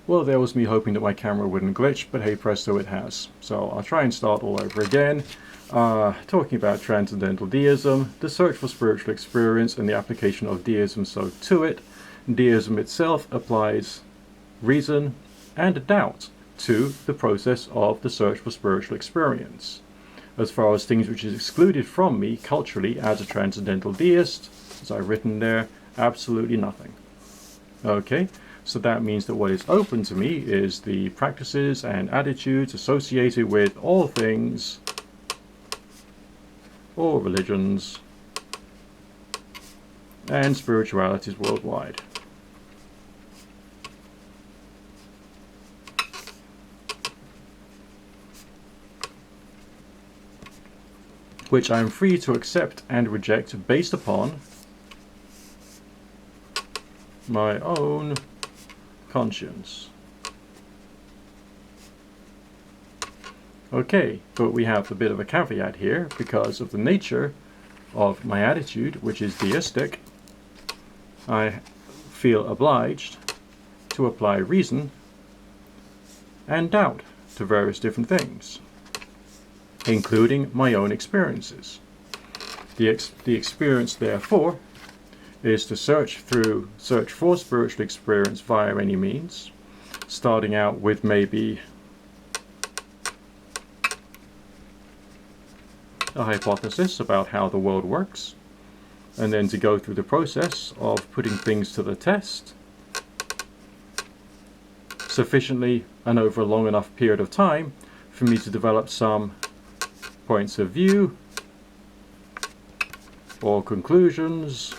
Well, there was me hoping that my camera wouldn't glitch, but hey presto, it has. So I'll try and start all over again. Talking about transcendental deism, the search for spiritual experience and the application of deism so to it. Deism itself applies reason and doubt to the process of the search for spiritual experience. As far as things which is excluded from me culturally as a transcendental deist, as I've written there, absolutely nothing. Okay, so that means that what is open to me is the practices and attitudes associated with all things, all religions, and spiritualities worldwide. Which I am free to accept and reject based upon my own conscience. Okay, but we have a bit of a caveat here because of the nature of my attitude, which is deistic. I feel obliged to apply reason and doubt to various different things, including my own experiences. The experience, therefore, is to search for spiritual experience via any means, starting out with maybe a hypothesis about how the world works, and then to go through the process of putting things to the test sufficiently and over a long enough period of time for me to develop some points of view or conclusions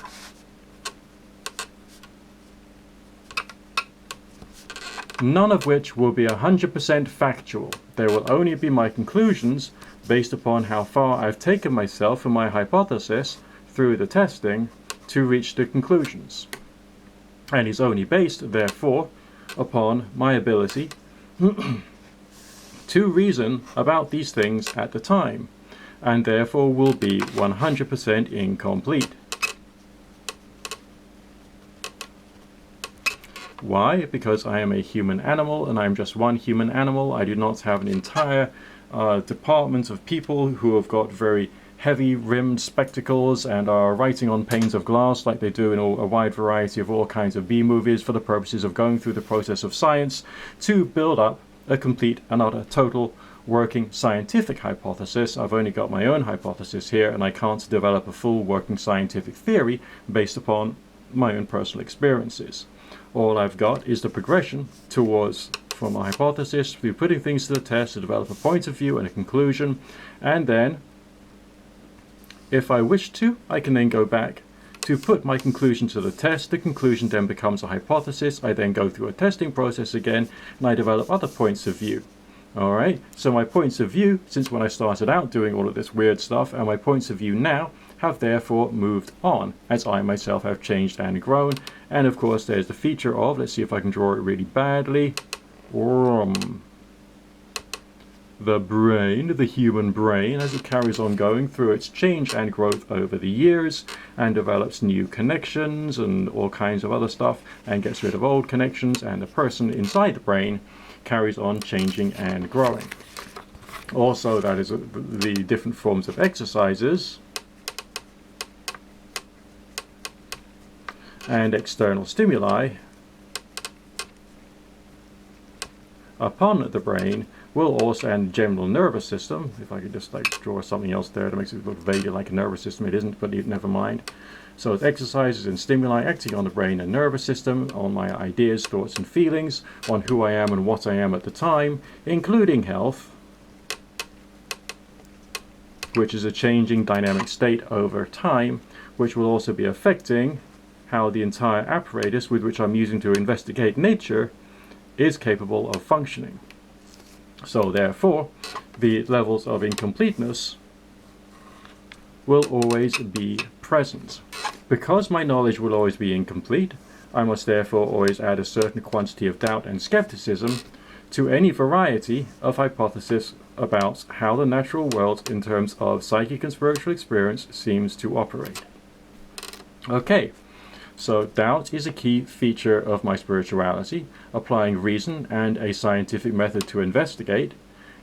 none of which will be 100% factual. There will only be my conclusions based upon how far I've taken myself and my hypothesis through the testing to reach the conclusions. And is only based, therefore, upon my ability to reason about these things at the time, and therefore will be 100% incomplete. Why? Because I am a human animal, and I'm just one human animal. I do not have an entire department of people who have got very heavy rimmed spectacles and are writing on panes of glass like they do in a wide variety of all kinds of B-movies for the purposes of going through the process of science to build up a complete and utter total working scientific hypothesis. I've only got my own hypothesis here, and I can't develop a full working scientific theory based upon my own personal experiences. All I've got is the progression towards from a hypothesis through putting things to the test to develop a point of view and a conclusion, and then if I wish to, I can then go back to put my conclusion to the test. The conclusion then becomes a hypothesis. I then go through a testing process again, and I develop other points of view. Alright, so my points of view, since when I started out doing all of this weird stuff, and my points of view now have therefore moved on, as I myself have changed and grown. And of course there's the feature of, let's see if I can draw it really badly, the brain, the human brain, as it carries on going through its change and growth over the years and develops new connections and all kinds of other stuff and gets rid of old connections, and the person inside the brain carries on changing and growing. Also, that is the different forms of exercises and external stimuli upon the brain will also, and general nervous system, if I could just like draw something else there that makes it look vaguely like a nervous system. It isn't, but never mind. So it's exercises and stimuli acting on the brain and nervous system, on my ideas, thoughts and feelings, on who I am and what I am at the time, including health, which is a changing dynamic state over time, which will also be affecting how the entire apparatus with which I'm using to investigate nature is capable of functioning. So therefore, the levels of incompleteness will always be present. Because my knowledge will always be incomplete, I must therefore always add a certain quantity of doubt and skepticism to any variety of hypothesis about how the natural world in terms of psychic and spiritual experience seems to operate. Okay, So doubt is a key feature of my spirituality. Applying reason and a scientific method to investigate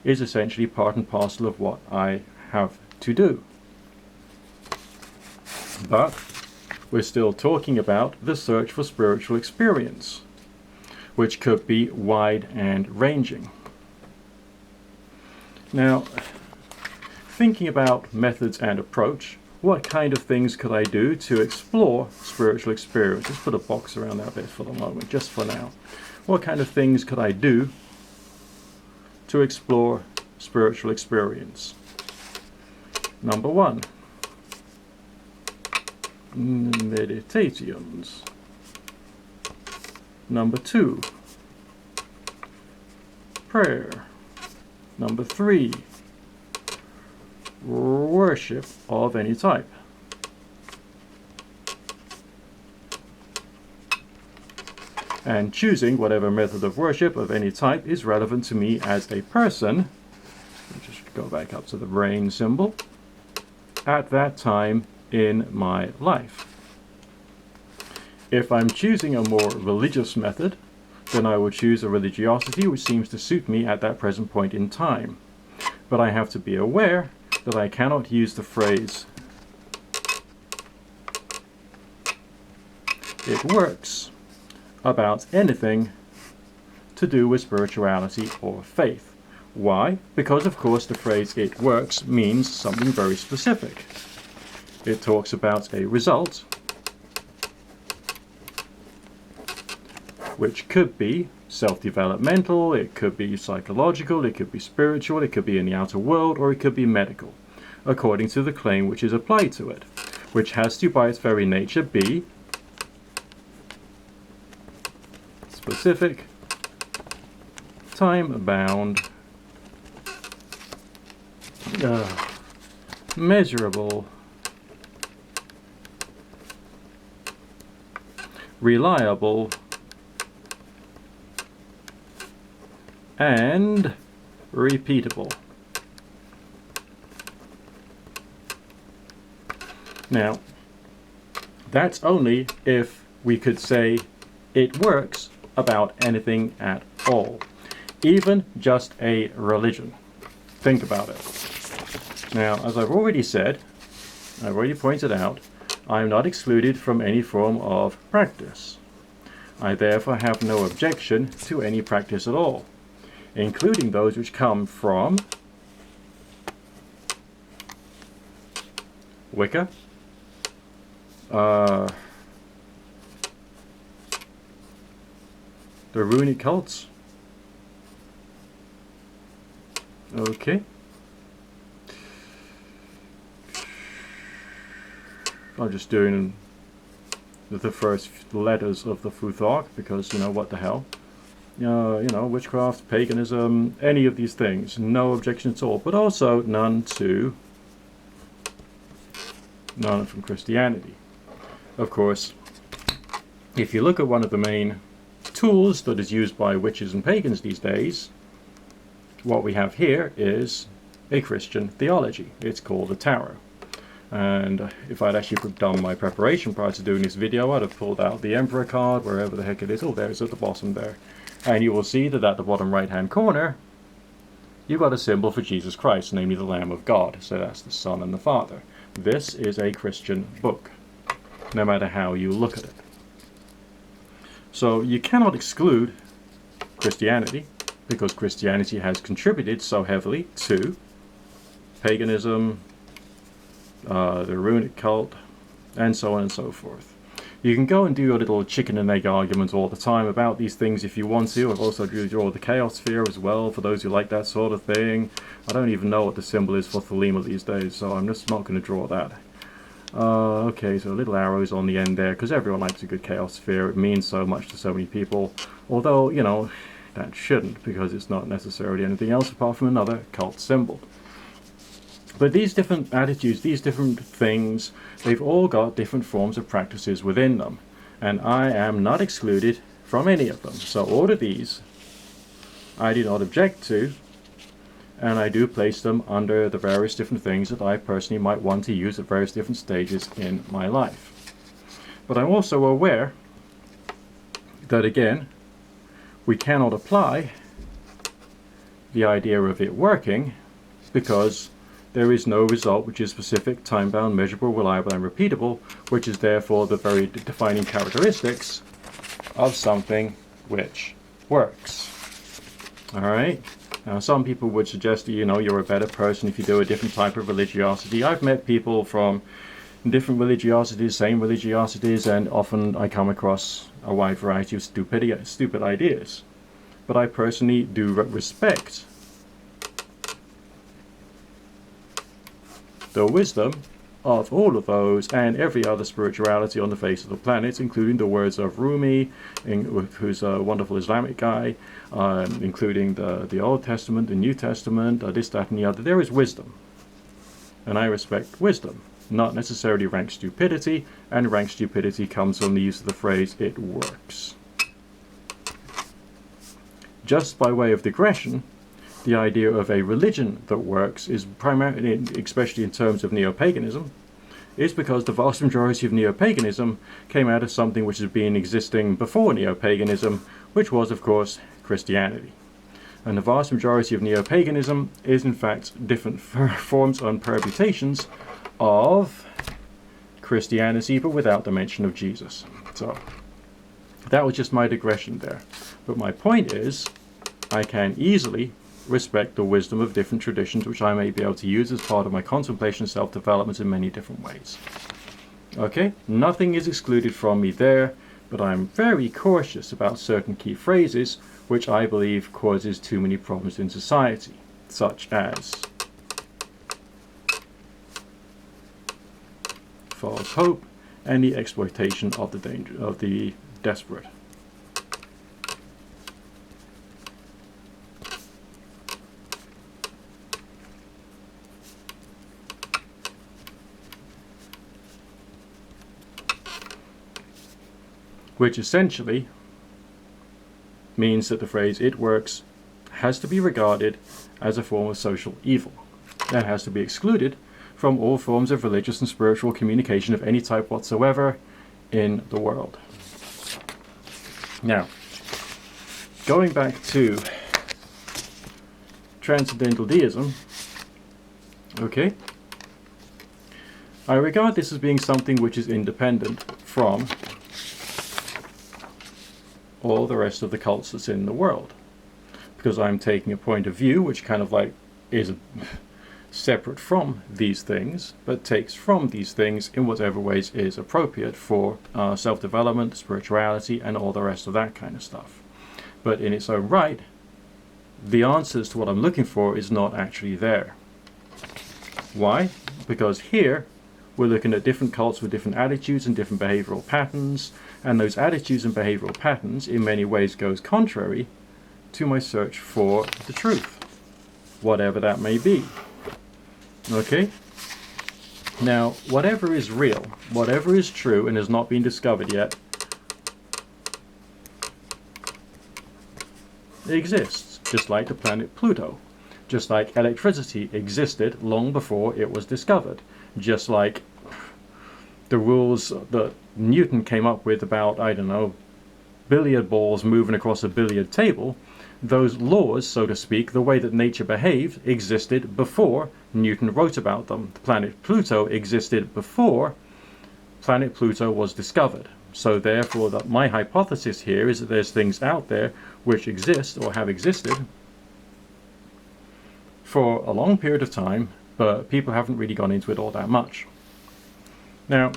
is essentially part and parcel of what I have to do. But we're still talking about the search for spiritual experience, which could be wide and ranging. Now, thinking about methods and approach, what kind of things could I do to explore spiritual experience? Let's put a box around that bit for the moment, just for now. What kind of things could I do to explore spiritual experience? Number one, meditations. Number two, prayer. Number three, worship of any type. And choosing whatever method of worship of any type is relevant to me as a person. I'll just go back up to the brain symbol. At that time in my life. If I'm choosing a more religious method, then I will choose a religiosity which seems to suit me at that present point in time. But I have to be aware that I cannot use the phrase "it works" about anything to do with spirituality or faith. Why? Because of course the phrase "it works" means something very specific. It talks about a result which could be self-developmental, it could be psychological, it could be spiritual, it could be in the outer world, or it could be medical, according to the claim which is applied to it, which has to, by its very nature, be specific, time-bound, measurable, reliable, and repeatable. Now, that's only if we could say it works about anything at all, even just a religion. Think about it. Now, as I've already said, I've already pointed out, I'm not excluded from any form of practice. I therefore have no objection to any practice at all, including those which come from Wicca, the runic cults. Okay. I'm just doing the first letters of the Futhark because, you know, what the hell. You know, witchcraft, paganism, any of these things. No objection at all. But also none from Christianity. Of course, if you look at one of the main tools that is used by witches and pagans these days, what we have here is a Christian theology. It's called the tarot. And if I'd actually done my preparation prior to doing this video, I'd have pulled out the Emperor card, wherever the heck it is. Oh, there's at the bottom there. And you will see that at the bottom right hand corner, you've got a symbol for Jesus Christ, namely the Lamb of God. So that's the Son and the Father. This is a Christian book, no matter how you look at it. So you cannot exclude Christianity, because Christianity has contributed so heavily to paganism, the runic cult, and so on and so forth. You can go and do your little chicken and egg arguments all the time about these things if you want to. I've also drawn the chaos sphere as well, for those who like that sort of thing. I don't even know what the symbol is for Thelema these days, so I'm just not going to draw that. Okay, so little arrows on the end there, because everyone likes a good chaos sphere. It means so much to so many people. Although, you know, that shouldn't, because it's not necessarily anything else apart from another cult symbol. But these different attitudes, these different things, they've all got different forms of practices within them. And I am not excluded from any of them. So all of these I do not object to, and I do place them under the various different things that I personally might want to use at various different stages in my life. But I'm also aware that, again, we cannot apply the idea of it working because there is no result which is specific, time-bound, measurable, reliable, and repeatable, which is therefore the very defining characteristics of something which works. Alright? Now, some people would suggest that, you're a better person if you do a different type of religiosity. I've met people from different religiosities, same religiosities, and often I come across a wide variety of stupid ideas. But I personally do respect the wisdom of all of those and every other spirituality on the face of the planet, including the words of Rumi, who's a wonderful Islamic guy, including the Old Testament, the New Testament, this, that, and the other. There is wisdom, and I respect wisdom, not necessarily rank stupidity, and rank stupidity comes from the use of the phrase, it works. Just by way of digression, the idea of a religion that works is primarily, especially in terms of neo-paganism, is because the vast majority of neo-paganism came out of something which has been existing before neo-paganism, which was, of course, Christianity. And the vast majority of neo-paganism is, in fact, different forms and permutations of Christianity, but without the mention of Jesus. So, that was just my digression there. But my point is, I can easily respect the wisdom of different traditions which I may be able to use as part of my contemplation and self-development in many different ways. Okay, nothing is excluded from me there, but I'm very cautious about certain key phrases which I believe causes too many problems in society, such as false hope and the exploitation of the desperate. Which essentially means that the phrase "it works" has to be regarded as a form of social evil and has to be excluded from all forms of religious and spiritual communication of any type whatsoever in the world. Now, going back to Transcendental Deism, okay, I regard this as being something which is independent from all the rest of the cults that's in the world, because I'm taking a point of view which kind of like is separate from these things, but takes from these things in whatever ways is appropriate for self-development, spirituality, and all the rest of that kind of stuff. But in its own right, the answers to what I'm looking for is not actually there. Why? Because here we're looking at different cults with different attitudes and different behavioral patterns, and those attitudes and behavioral patterns in many ways goes contrary to my search for the truth, whatever that may be. Okay? Now, whatever is real, whatever is true and has not been discovered yet, exists, just like the planet Pluto, just like electricity existed long before it was discovered, just like the rules that Newton came up with about, I don't know, billiard balls moving across a billiard table. Those laws, so to speak, the way that nature behaved, existed before Newton wrote about them. The planet Pluto existed before planet Pluto was discovered. So therefore, my hypothesis here is that there's things out there which exist or have existed for a long period of time, but people haven't really gone into it all that much. Now,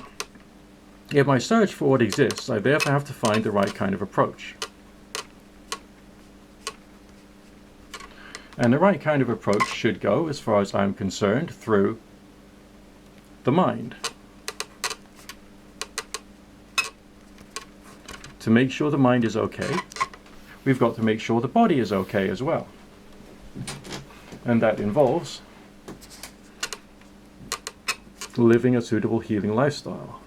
in my search for what exists, I therefore have to find the right kind of approach. And the right kind of approach should go, as far as I'm concerned, through the mind. To make sure the mind is okay, we've got to make sure the body is okay as well. And that involves living a suitable healing lifestyle.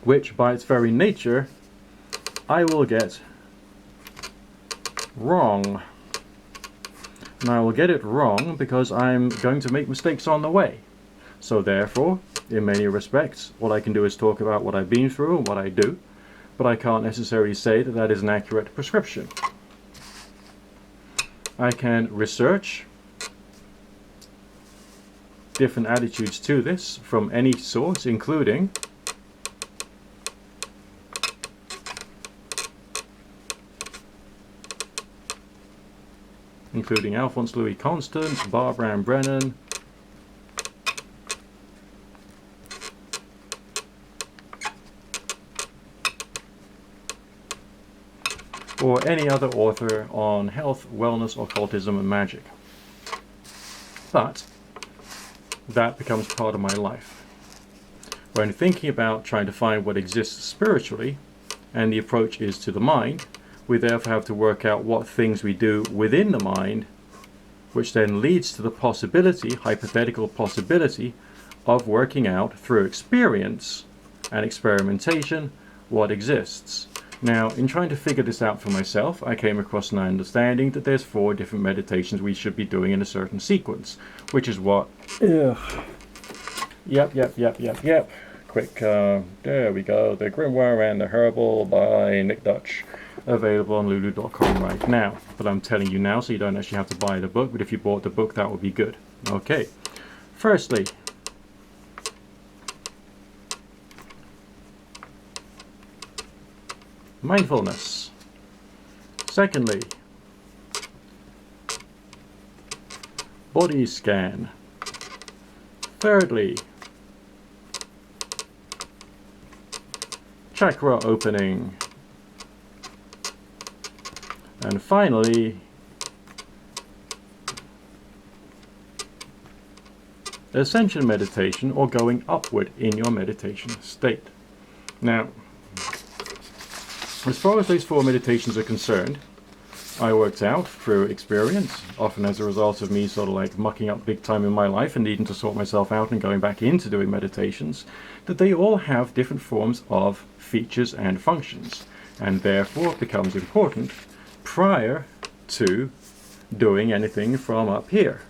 which by its very nature I will get wrong. And I will get it wrong because I'm going to make mistakes on the way. So therefore, in many respects, what I can do is talk about what I've been through and what I do, but I can't necessarily say that that is an accurate prescription. I can research different attitudes to this from any source, including Alphonse Louis Constant, Barbara Ann Brennan, or any other author on health, wellness, occultism, and magic. But that becomes part of my life. When thinking about trying to find what exists spiritually, and the approach is to the mind, we therefore have to work out what things we do within the mind, which then leads to the possibility, hypothetical possibility, of working out through experience and experimentation what exists. Now, in trying to figure this out for myself, I came across an understanding that there's 4 different meditations we should be doing in a certain sequence, which is what... Yep. Quick, there we go. The Grimoire and the Herbal by Nick Dutch. Available on lulu.com right now. But I'm telling you now, so you don't actually have to buy the book, but if you bought the book, that would be good. Okay. Firstly, mindfulness. Secondly, body scan. Thirdly, chakra opening. And finally, ascension meditation, or going upward in your meditation state. Now, as far as those 4 meditations are concerned, I worked out through experience, often as a result of me sort of like mucking up big time in my life and needing to sort myself out and going back into doing meditations, that they all have different forms of features and functions, and therefore it becomes important prior to doing anything from up here,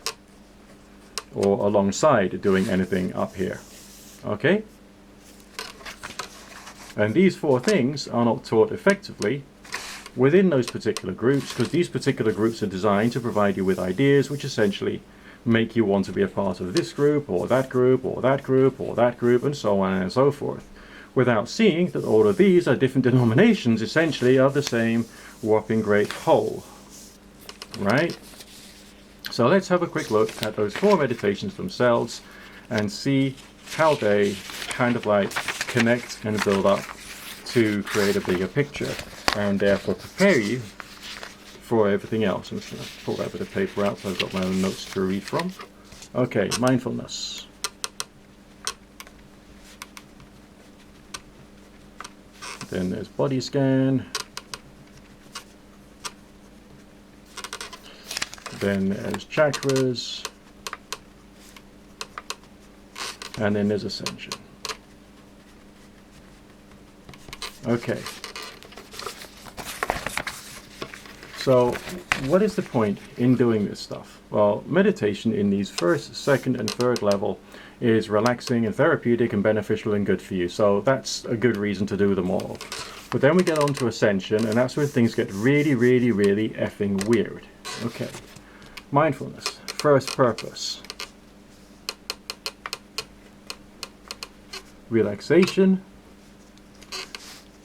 or alongside doing anything up here. Okay? And these 4 things are not taught effectively within those particular groups, because these particular groups are designed to provide you with ideas which essentially make you want to be a part of this group, or that group, or that group, or that group, and so on and so forth, without seeing that all of these are different denominations essentially of the same whopping great whole. Right? So let's have a quick look at those 4 meditations themselves and see how they kind of like connect and build up to create a bigger picture, and therefore prepare you for everything else. I'm just going to pull that bit of paper out so I've got my own notes to read from. Okay, mindfulness. Then there's body scan. Then there's chakras. And then there's ascension. Okay. So, what is the point in doing this stuff? Well, meditation in these first, second, and third level is relaxing and therapeutic and beneficial and good for you. So that's a good reason to do them all. But then we get on to ascension, and that's where things get really, really, really effing weird. Okay. Mindfulness. First purpose. Relaxation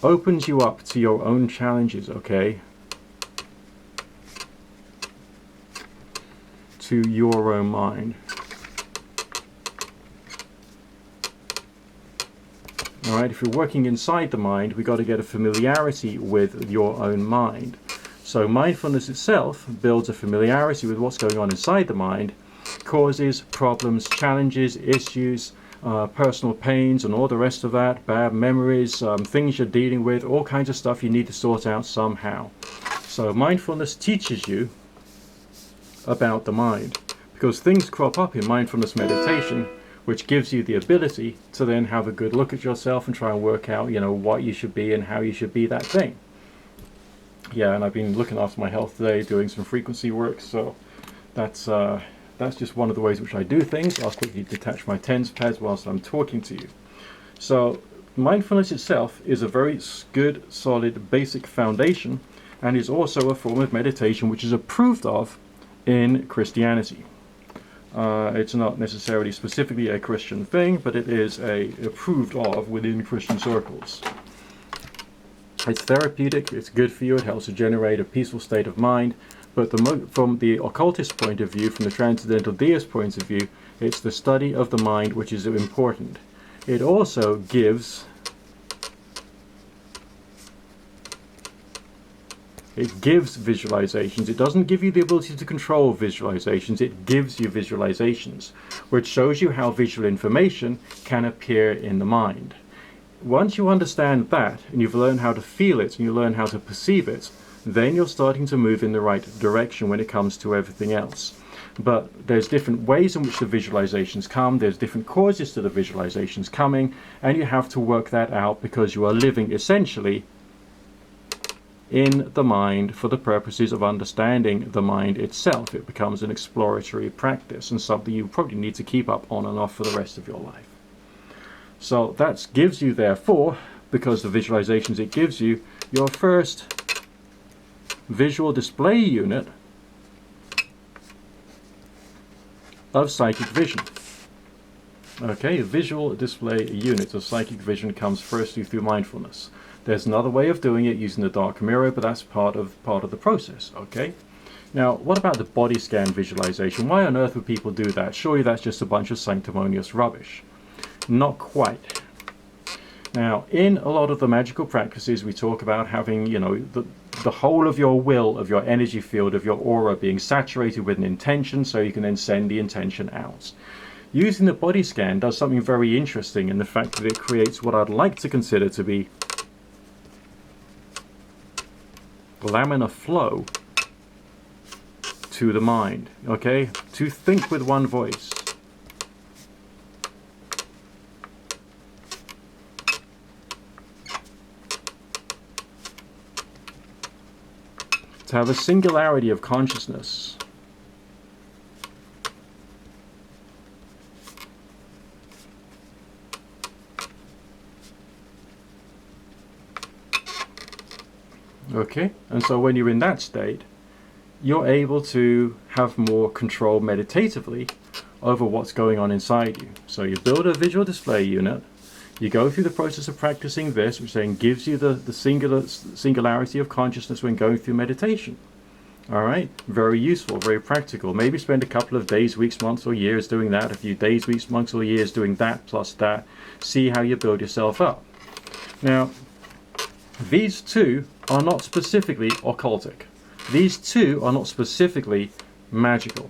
opens you up to your own challenges, okay? To your own mind. Alright, if you're working inside the mind, we've got to get a familiarity with your own mind. So mindfulness itself builds a familiarity with what's going on inside the mind, causes problems, challenges, issues, personal pains and all the rest of that, bad memories, things you're dealing with, all kinds of stuff you need to sort out somehow. So mindfulness teaches you about the mind, because things crop up in mindfulness meditation which gives you the ability to then have a good look at yourself and try and work out, you know, what you should be and how you should be that thing. Yeah, and I've been looking after my health today, doing some frequency work, so that's just one of the ways in which I do things. I'll quickly detach my TENS pads whilst I'm talking to you. So mindfulness itself is a very good, solid, basic foundation, and is also a form of meditation which is approved of in Christianity. It's not necessarily specifically a Christian thing, but it is approved of within Christian circles. It's therapeutic, it's good for you, it helps to generate a peaceful state of mind, but from the occultist point of view, from the transcendental deist point of view, it's the study of the mind which is important. It also gives visualizations. It doesn't give you the ability to control visualizations, it gives you visualizations, which shows you how visual information can appear in the mind. Once you understand that, and you've learned how to feel it, and you learn how to perceive it, then you're starting to move in the right direction when it comes to everything else. But there's different ways in which the visualizations come, there's different causes to the visualizations coming, and you have to work that out because you are living essentially in the mind for the purposes of understanding the mind itself. It becomes an exploratory practice and something you probably need to keep up on and off for the rest of your life. So that gives you, therefore, because the visualizations it gives you, your first visual display unit of psychic vision. Okay, a visual display unit of psychic vision comes firstly through mindfulness. There's another way of doing it using the dark mirror, but that's part of the process. Okay. Now, what about the body scan visualization? Why on earth would people do that? Surely that's just a bunch of sanctimonious rubbish. Not quite. Now, in a lot of the magical practices, we talk about having, you know, the whole of your will, of your energy field, of your aura being saturated with an intention, so you can then send the intention out. Using the body scan does something very interesting in the fact that it creates what I'd like to consider to be laminar flow to the mind, okay? To think with one voice. To have a singularity of consciousness. Okay, and so when you're in that state, you're able to have more control meditatively over what's going on inside you. So you build a visual display unit, you go through the process of practicing this, which then gives you the singularity of consciousness when going through meditation. All right, very useful, very practical. Maybe spend a couple of days, weeks, months, or years doing that. A few days, weeks, months, or years doing that plus that. See how you build yourself up. Now, these two are not specifically occultic. These two are not specifically magical.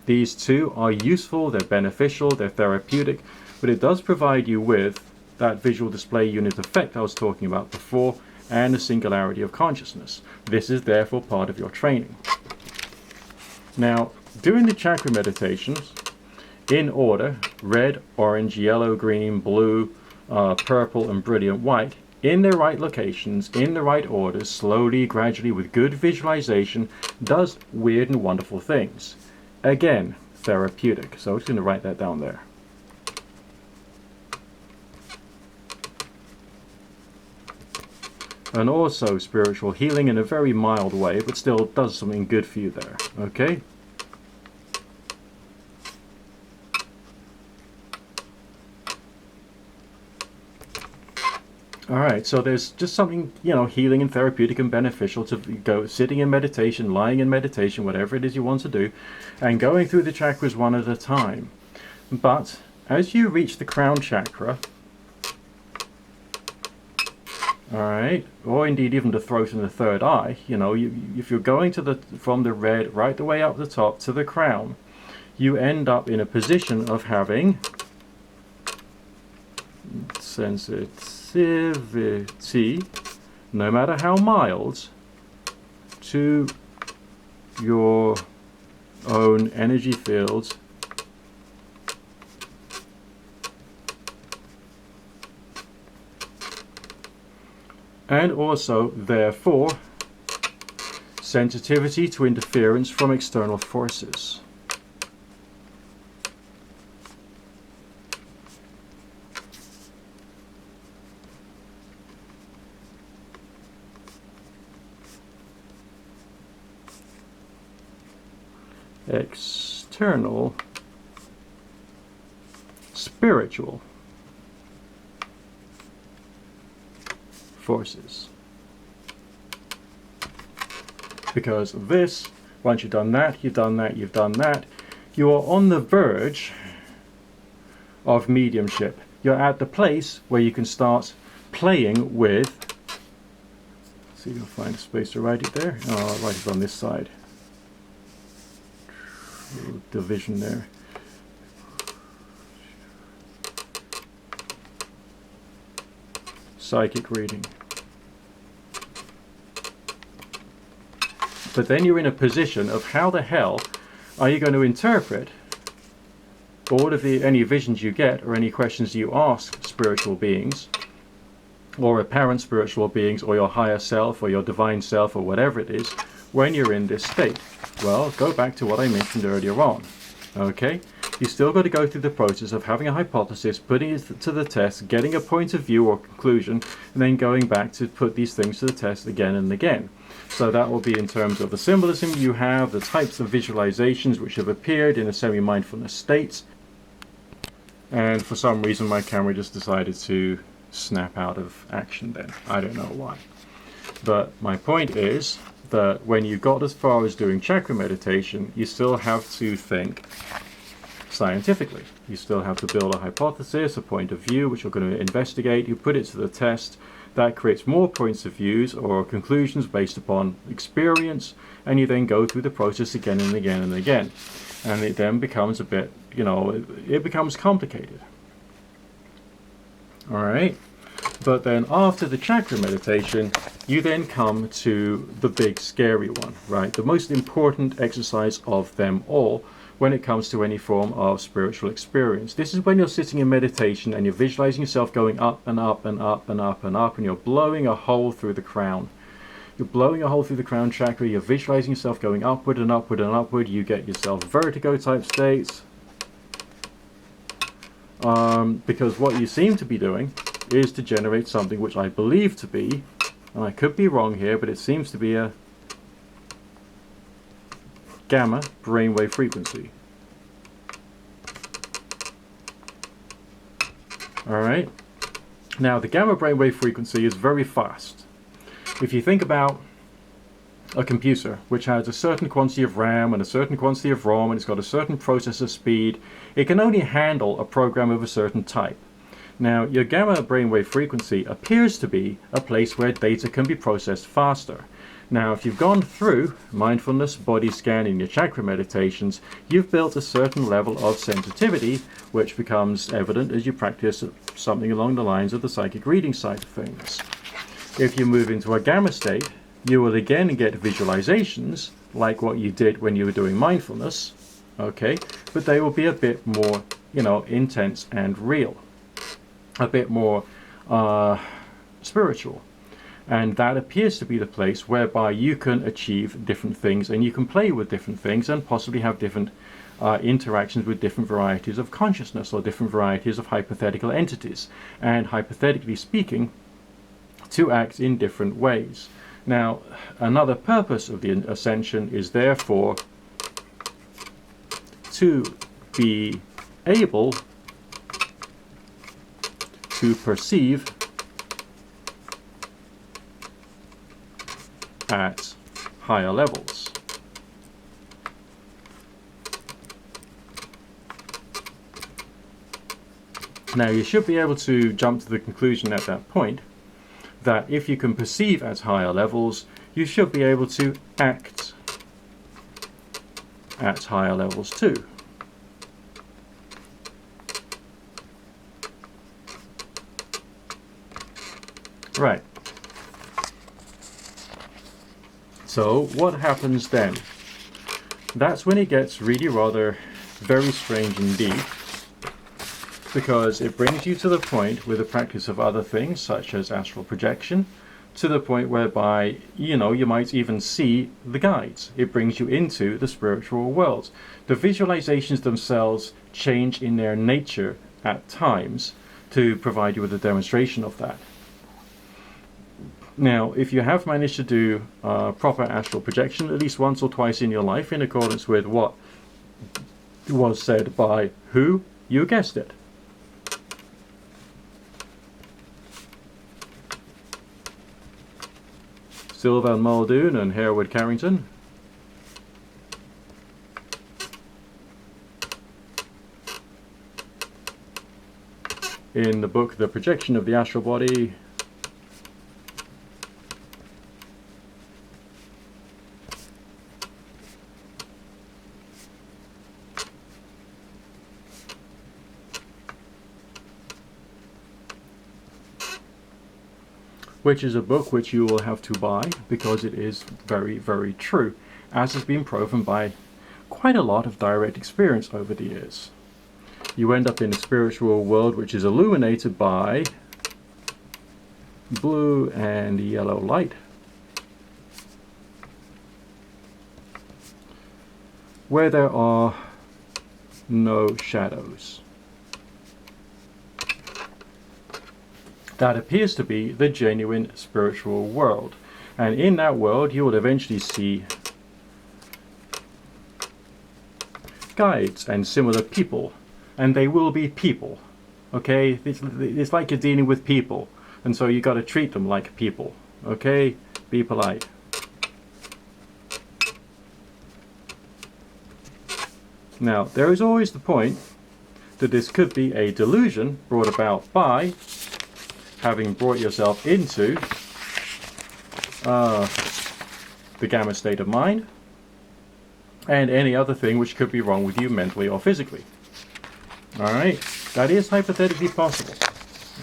These two are useful, they're beneficial, they're therapeutic, but it does provide you with that visual display unit effect I was talking about before, and the singularity of consciousness. This is therefore part of your training. Now, doing the chakra meditations in order, red, orange, yellow, green, blue, purple, and brilliant white, in their right locations, in the right orders, slowly, gradually, with good visualization, does weird and wonderful things. Again, therapeutic. So I'm just going to write that down there. And also spiritual healing in a very mild way, but still does something good for you there. Okay? Alright, so there's just something, you know, healing and therapeutic and beneficial to go sitting in meditation, lying in meditation, whatever it is you want to do, and going through the chakras one at a time. But as you reach the crown chakra, alright, or indeed even the throat and the third eye, you know, if you're going to from the red right the way up the top to the crown, you end up in a position of having sensitivity, no matter how mild, to your own energy fields and also, therefore, sensitivity to interference from external forces. External spiritual forces. Because this, once you've done that, you've done that, you've done that, you are on the verge of mediumship. You're at the place where you can start playing with, see if you'll find a space to write it there. Oh, I'll write it on this side. Little division there. Psychic reading. But then you're in a position of how the hell are you going to interpret all of any visions you get or any questions you ask spiritual beings or apparent spiritual beings or your higher self or your divine self or whatever it is when you're in this state? Well, go back to what I mentioned earlier on. Okay? You still got to go through the process of having a hypothesis, putting it to the test, getting a point of view or conclusion, and then going back to put these things to the test again and again. So that will be in terms of the symbolism you have, the types of visualizations which have appeared in a semi-mindfulness state. And for some reason my camera just decided to snap out of action then. I don't know why. But my point is that when you got as far as doing chakra meditation, you still have to think scientifically. You still have to build a hypothesis, a point of view, which you're going to investigate. You put it to the test. That creates more points of views or conclusions based upon experience, and you then go through the process again and again and again. And it then becomes a bit, it becomes complicated. Alright? But then after the chakra meditation, you then come to the big scary one, right? The most important exercise of them all when it comes to any form of spiritual experience. This is when you're sitting in meditation and you're visualizing yourself going up and up and up and up and up, and you're blowing a hole through the crown. You're blowing a hole through the crown chakra, you're visualizing yourself going upward and upward and upward. You get yourself vertigo type states. Because what you seem to be doing is to generate something which I believe to be, and I could be wrong here, but it seems to be a gamma brainwave frequency. Alright, now the gamma brainwave frequency is very fast. If you think about a computer which has a certain quantity of RAM and a certain quantity of ROM and it's got a certain processor speed, it can only handle a program of a certain type. Now your gamma brainwave frequency appears to be a place where data can be processed faster. Now if you've gone through mindfulness, body scan and your chakra meditations, you've built a certain level of sensitivity which becomes evident as you practice something along the lines of the psychic reading side of things. If you move into a gamma state, you will again get visualizations like what you did when you were doing mindfulness, okay, but they will be a bit more, intense and real, a bit more spiritual. And that appears to be the place whereby you can achieve different things and you can play with different things and possibly have different interactions with different varieties of consciousness or different varieties of hypothetical entities, and hypothetically speaking, to act in different ways. Now, another purpose of the ascension is therefore to be able to perceive at higher levels. Now you should be able to jump to the conclusion at that point that if you can perceive at higher levels, you should be able to act at higher levels too. Right. So what happens then? That's when it gets really rather very strange indeed, because it brings you to the point with the practice of other things such as astral projection, to the point whereby, you know, you might even see the guides. It brings you into the spiritual world. The visualizations themselves change in their nature at times to provide you with a demonstration of that. Now, if you have managed to do proper astral projection at least once or twice in your life, in accordance with what was said by who? You guessed it. Sylvan Muldoon and Hereward Carrington. In the book The Projection of the Astral Body. Which is a book which you will have to buy because it is very, very true, as has been proven by quite a lot of direct experience over the years. You end up in a spiritual world which is illuminated by blue and yellow light, where there are no shadows. That appears to be the genuine spiritual world. And in that world you will eventually see guides and similar people. And they will be people. Okay? It's like you're dealing with people. And so you got to treat them like people. Okay? Be polite. Now, there is always the point that this could be a delusion brought about by having brought yourself into the gamma state of mind and any other thing which could be wrong with you mentally or physically. Alright, that is hypothetically possible.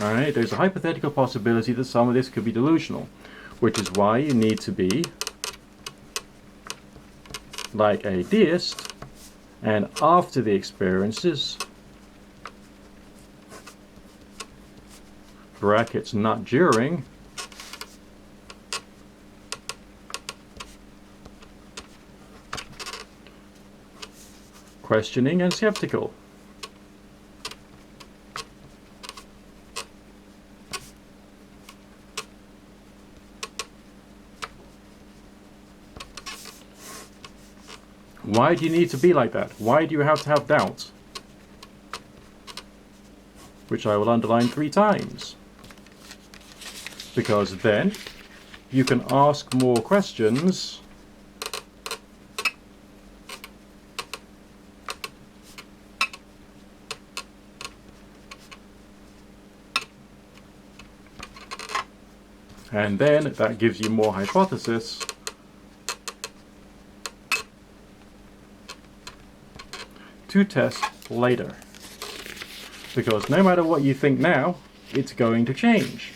Alright, there's a hypothetical possibility that some of this could be delusional, which is why you need to be like a deist, and after the experiences, brackets not during, questioning and skeptical. Why do you need to be like that? Why do you have to have doubts? Which I will underline 3 times. Because then you can ask more questions and then that gives you more hypothesis to test later. Because no matter what you think now, it's going to change.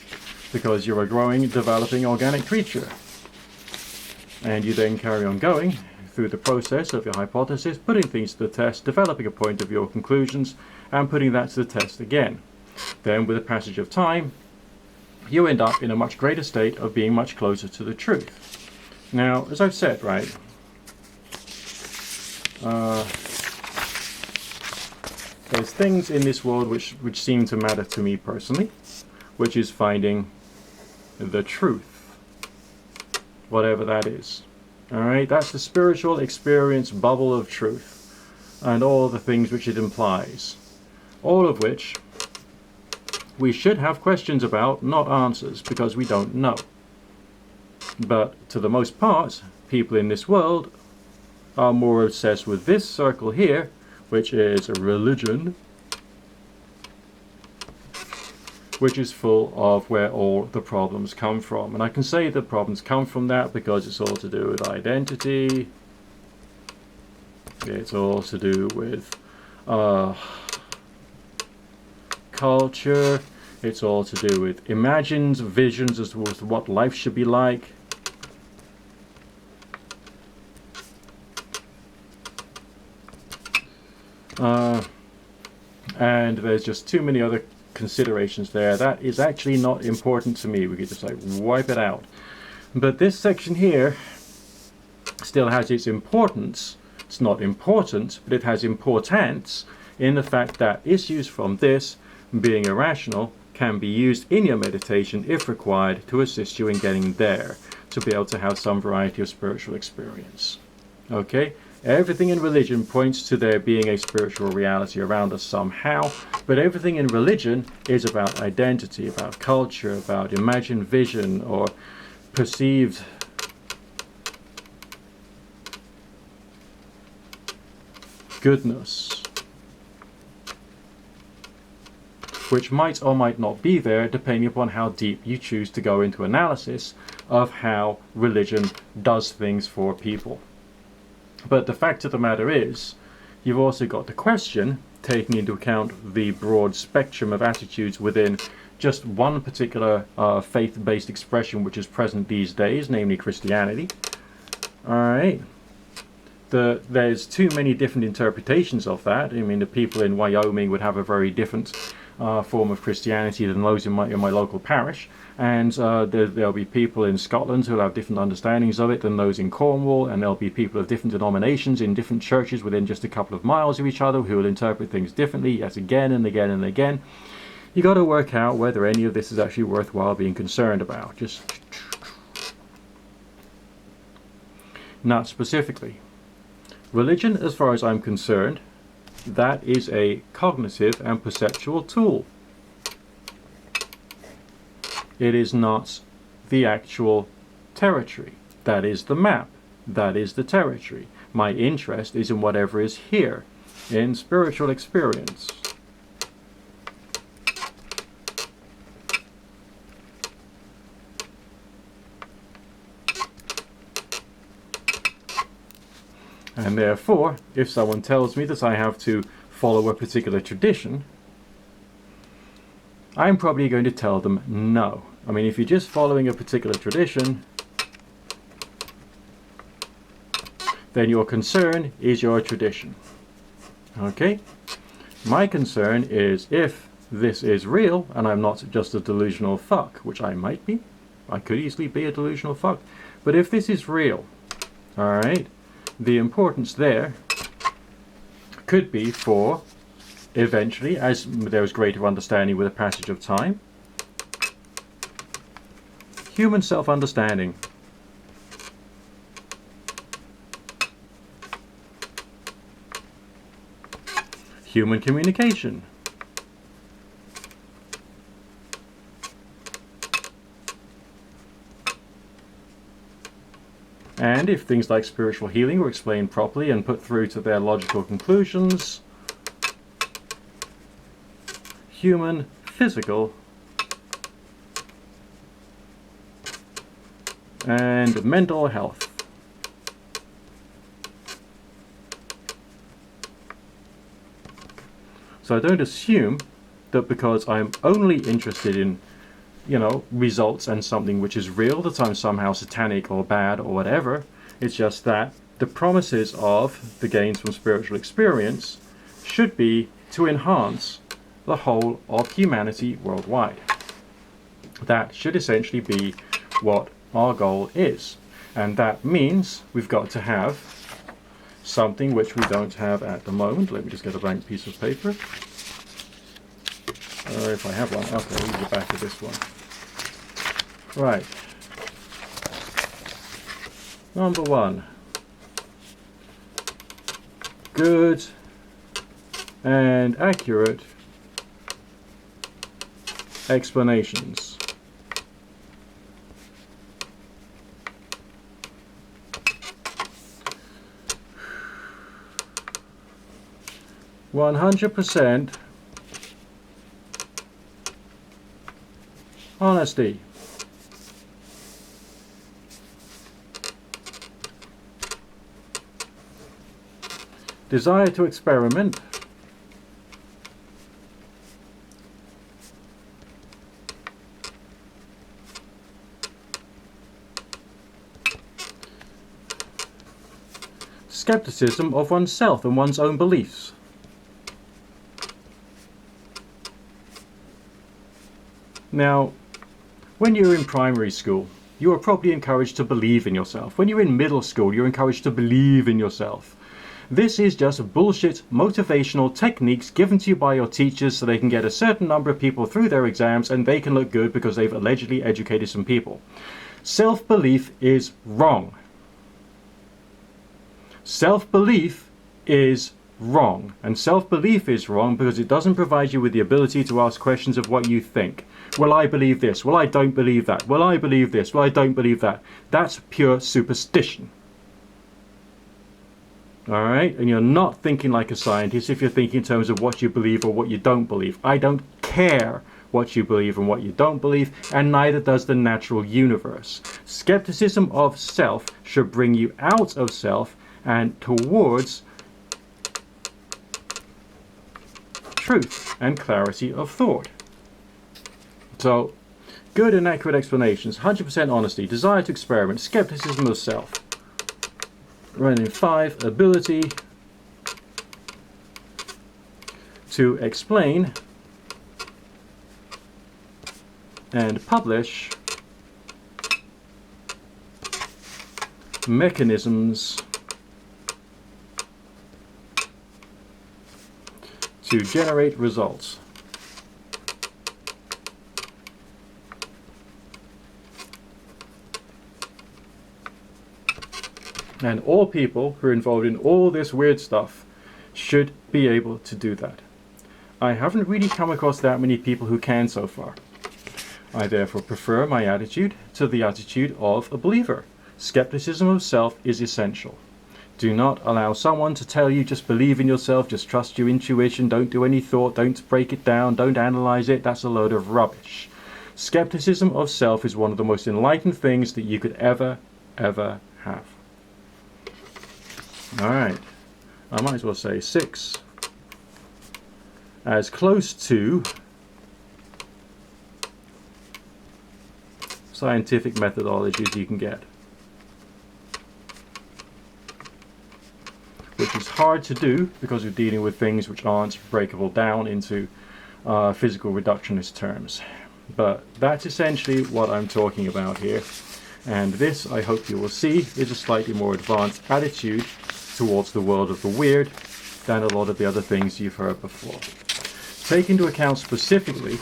Because you're a growing, developing organic creature. And you then carry on going through the process of your hypothesis, putting things to the test, developing a point of your conclusions, and putting that to the test again. Then with the passage of time, you end up in a much greater state of being much closer to the truth. Now, as I've said, right, there's things in this world which seem to matter to me personally, which is finding the truth, whatever that is. Alright, that's the spiritual experience bubble of truth, and all the things which it implies, all of which we should have questions about, not answers, because we don't know. But to the most part, people in this world are more obsessed with this circle here, which is a religion, which is full of where all the problems come from. And I can say the problems come from that because it's all to do with identity, it's all to do with culture, it's all to do with imagined visions as to what life should be like. And there's just too many other considerations there. That is actually not important to me. We could just like wipe it out. But this section here still has its importance. It's not important, but it has importance in the fact that issues from this, being irrational, can be used in your meditation if required to assist you in getting there, to be able to have some variety of spiritual experience. Okay? Everything in religion points to there being a spiritual reality around us somehow, but everything in religion is about identity, about culture, about imagined vision or perceived goodness, which might or might not be there depending upon how deep you choose to go into analysis of how religion does things for people. But the fact of the matter is, you've also got the question, taking into account the broad spectrum of attitudes within just one particular faith-based expression which is present these days, namely Christianity. Alright. There's too many different interpretations of that. I mean, the people in Wyoming would have a very different form of Christianity than those in my local parish, and there'll be people in Scotland who'll have different understandings of it than those in Cornwall, and there'll be people of different denominations in different churches within just a couple of miles of each other who will interpret things differently yet again and again and again. You got to work out whether any of this is actually worthwhile being concerned about. Just not specifically. Religion, as far as I'm concerned, that is a cognitive and perceptual tool. It is not the actual territory. That is the map. That is the territory. My interest is in whatever is here, in spiritual experience. And therefore, if someone tells me that I have to follow a particular tradition, I'm probably going to tell them no. I mean, if you're just following a particular tradition, then your concern is your tradition. Okay? My concern is if this is real, and I'm not just a delusional fuck, which I might be. I could easily be a delusional fuck. But if this is real, alright, the importance there could be for eventually, as there is greater understanding with the passage of time, human self-understanding. Human communication. And if things like spiritual healing were explained properly and put through to their logical conclusions, human physical and mental health. So don't assume that because I'm only interested in, results and something which is real, that I'm somehow satanic or bad or whatever. It's just that the promises of the gains from spiritual experience should be to enhance the whole of humanity worldwide. That should essentially be what our goal is. And that means we've got to have something which we don't have at the moment. Let me just get a blank piece of paper. If I have one. Okay, I'll use the back of this one. Right. Number 1. Good and accurate explanations. %100% honesty. Desire to experiment. Skepticism of oneself and one's own beliefs. Now, when you're in primary school, you are probably encouraged to believe in yourself. When you're in middle school, you're encouraged to believe in yourself. This is just bullshit motivational techniques given to you by your teachers so they can get a certain number of people through their exams and they can look good because they've allegedly educated some people. Self-belief is wrong. Self-belief is wrong. And self-belief is wrong because it doesn't provide you with the ability to ask questions of what you think. Well, I believe this. Well, I don't believe that. Well, I believe this. Well, I don't believe that. That's pure superstition. Alright? And you're not thinking like a scientist if you're thinking in terms of what you believe or what you don't believe. I don't care what you believe and what you don't believe, and neither does the natural universe. Skepticism of self should bring you out of self and towards truth and clarity of thought. So, good and accurate explanations, 100% honesty, desire to experiment, skepticism of self. Running 5, ability to explain and publish mechanisms to generate results. And all people who are involved in all this weird stuff should be able to do that. I haven't really come across that many people who can so far. I therefore prefer my attitude to the attitude of a believer. Skepticism of self is essential. Do not allow someone to tell you just believe in yourself, just trust your intuition, don't do any thought, don't break it down, don't analyze it. That's a load of rubbish. Skepticism of self is one of the most enlightened things that you could ever have. Alright, I might as well say 6. As close to scientific methodology as you can get. Which is hard to do because you're dealing with things which aren't breakable down into physical reductionist terms. But that's essentially what I'm talking about here. And this, I hope you will see, is a slightly more advanced attitude towards the world of the weird than a lot of the other things you've heard before. Take into account specifically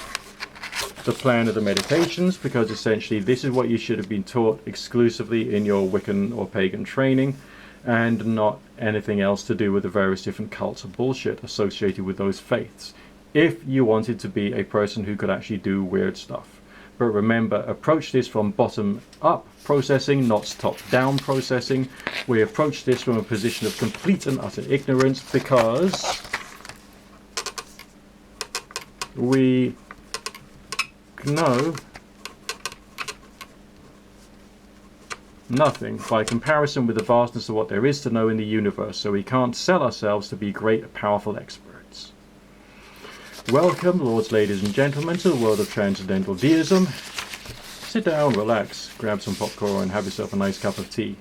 the plan of the meditations, because essentially this is what you should have been taught exclusively in your Wiccan or pagan training, and not anything else to do with the various different cults of bullshit associated with those faiths, if you wanted to be a person who could actually do weird stuff. But remember, approach this from bottom up processing, not top down processing. We approach this from a position of complete and utter ignorance because we know nothing by comparison with the vastness of what there is to know in the universe, so we can't sell ourselves to be great, powerful experts. Welcome, lords, ladies and gentlemen, to the world of Transcendental Deism. Sit down, relax, grab some popcorn and have yourself a nice cup of tea.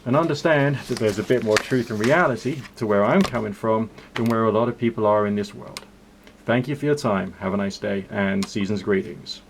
And understand that there's a bit more truth and reality to where I'm coming from than where a lot of people are in this world. Thank you for your time, have a nice day, and season's greetings.